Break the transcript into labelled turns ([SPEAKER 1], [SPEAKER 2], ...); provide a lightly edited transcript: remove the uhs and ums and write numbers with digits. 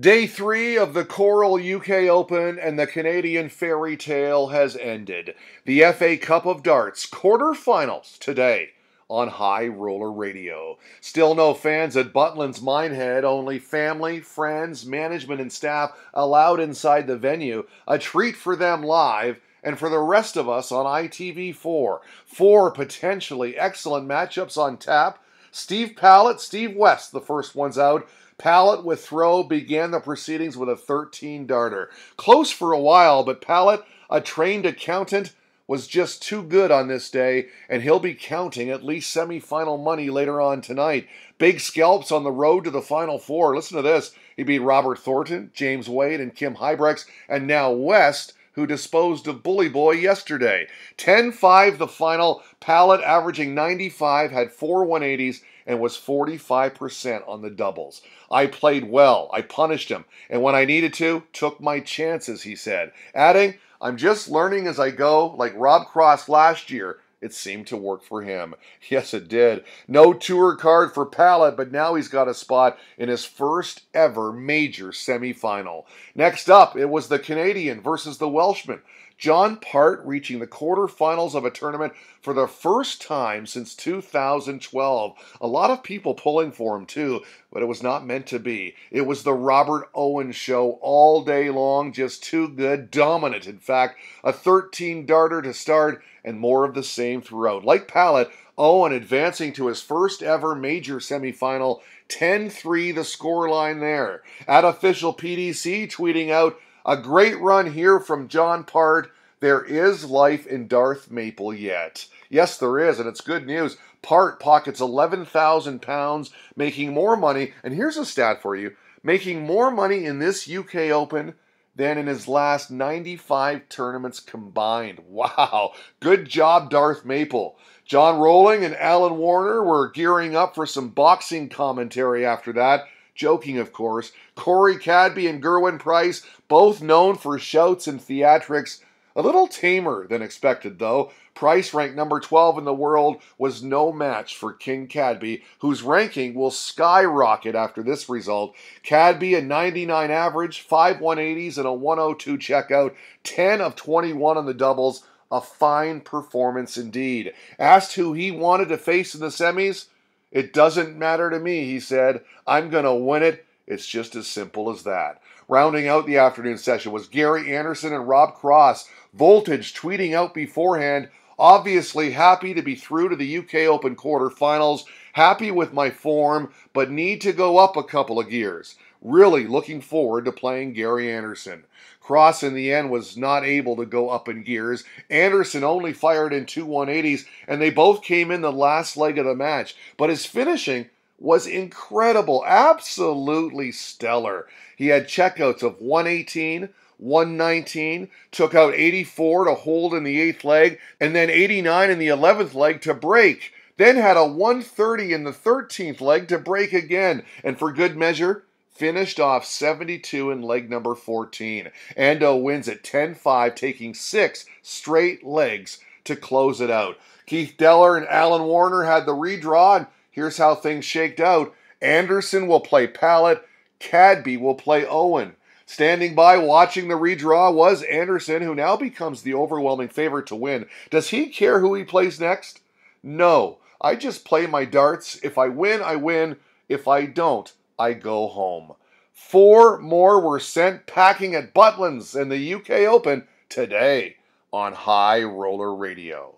[SPEAKER 1] Day 3 of the Coral UK Open and the Canadian fairy tale has ended. The FA Cup of Darts quarterfinals today on High Roller Radio. Still no fans at Butlin's Minehead, only family, friends, management and staff allowed inside the venue. A treat for them live and for the rest of us on ITV4. Four potentially excellent matchups on tap. Steve Pallett, Steve West, the first one's out. Pallett with throw began the proceedings with a 13-darter. Close for a while, but Pallett, a trained accountant, was just too good on this day, and he'll be counting at least semifinal money later on tonight. Big scalps on the road to the Final Four. Listen to this. He beat Robert Thornton, James Wade, and Kim Huybrechts, and now West, who disposed of Bully Boy yesterday. 10-5 the final. Pallett averaging 95, had 4 180s, and was 45% on the doubles. I played well. I punished him. And when I needed to, took my chances, he said. Adding, I'm just learning as I go, like Rob Cross last year. It seemed to work for him. Yes, it did. No tour card for Pallett, but now he's got a spot in his first ever major semifinal. Next up, it was the Canadian versus the Welshman. John Part reaching the quarterfinals of a tournament for the first time since 2012. A lot of people pulling for him too, but it was not meant to be. It was the Robert Owen show all day long, just too good, dominant in fact. A 13-darter to start and more of the same throughout. Like Pallett, Owen advancing to his first ever major semifinal, 10-3 the scoreline there. At official PDC tweeting out, a great run here from John Part. There is life in Darth Maple yet. Yes, there is, and it's good news. Part pockets £11,000, making more money, and here's a stat for you, making more money in this UK Open than in his last 95 tournaments combined. Wow, good job, Darth Maple. John Rowling and Alan Warner were gearing up for some boxing commentary after that. Joking, of course. Corey Cadby and Gerwin Price, both known for shouts and theatrics. A little tamer than expected, though. Price, ranked number 12 in the world, was no match for King Cadby, whose ranking will skyrocket after this result. Cadby, a 99 average, 5 180s, and a 102 checkout, 10 of 21 on the doubles. A fine performance indeed. Asked who he wanted to face in the semis, it doesn't matter to me, he said. I'm going to win it. It's just as simple as that. Rounding out the afternoon session was Gary Anderson and Rob Cross. Voltage tweeting out beforehand, obviously happy to be through to the UK Open quarterfinals, happy with my form, but need to go up a couple of gears. Really looking forward to playing Gary Anderson. Cross in the end was not able to go up in gears. Anderson only fired in 2 180s, and they both came in the last leg of the match. But his finishing was incredible, absolutely stellar. He had checkouts of 118, 119, took out 84 to hold in the 8th leg, and then 89 in the 11th leg to break. Then had a 130 in the 13th leg to break again, and for good measure, finished off 72 in leg number 14. Ando wins at 10-5, taking 6 straight legs to close it out. Keith Deller and Alan Warner had the redraw, and here's how things shaked out. Anderson will play Pallett, Cadby will play Owen. Standing by watching the redraw was Anderson, who now becomes the overwhelming favorite to win. Does he care who he plays next? No. I just play my darts. If I win, I win. If I don't, I go home. 4 more were sent packing at Butlin's in the UK Open today on High Roller Radio.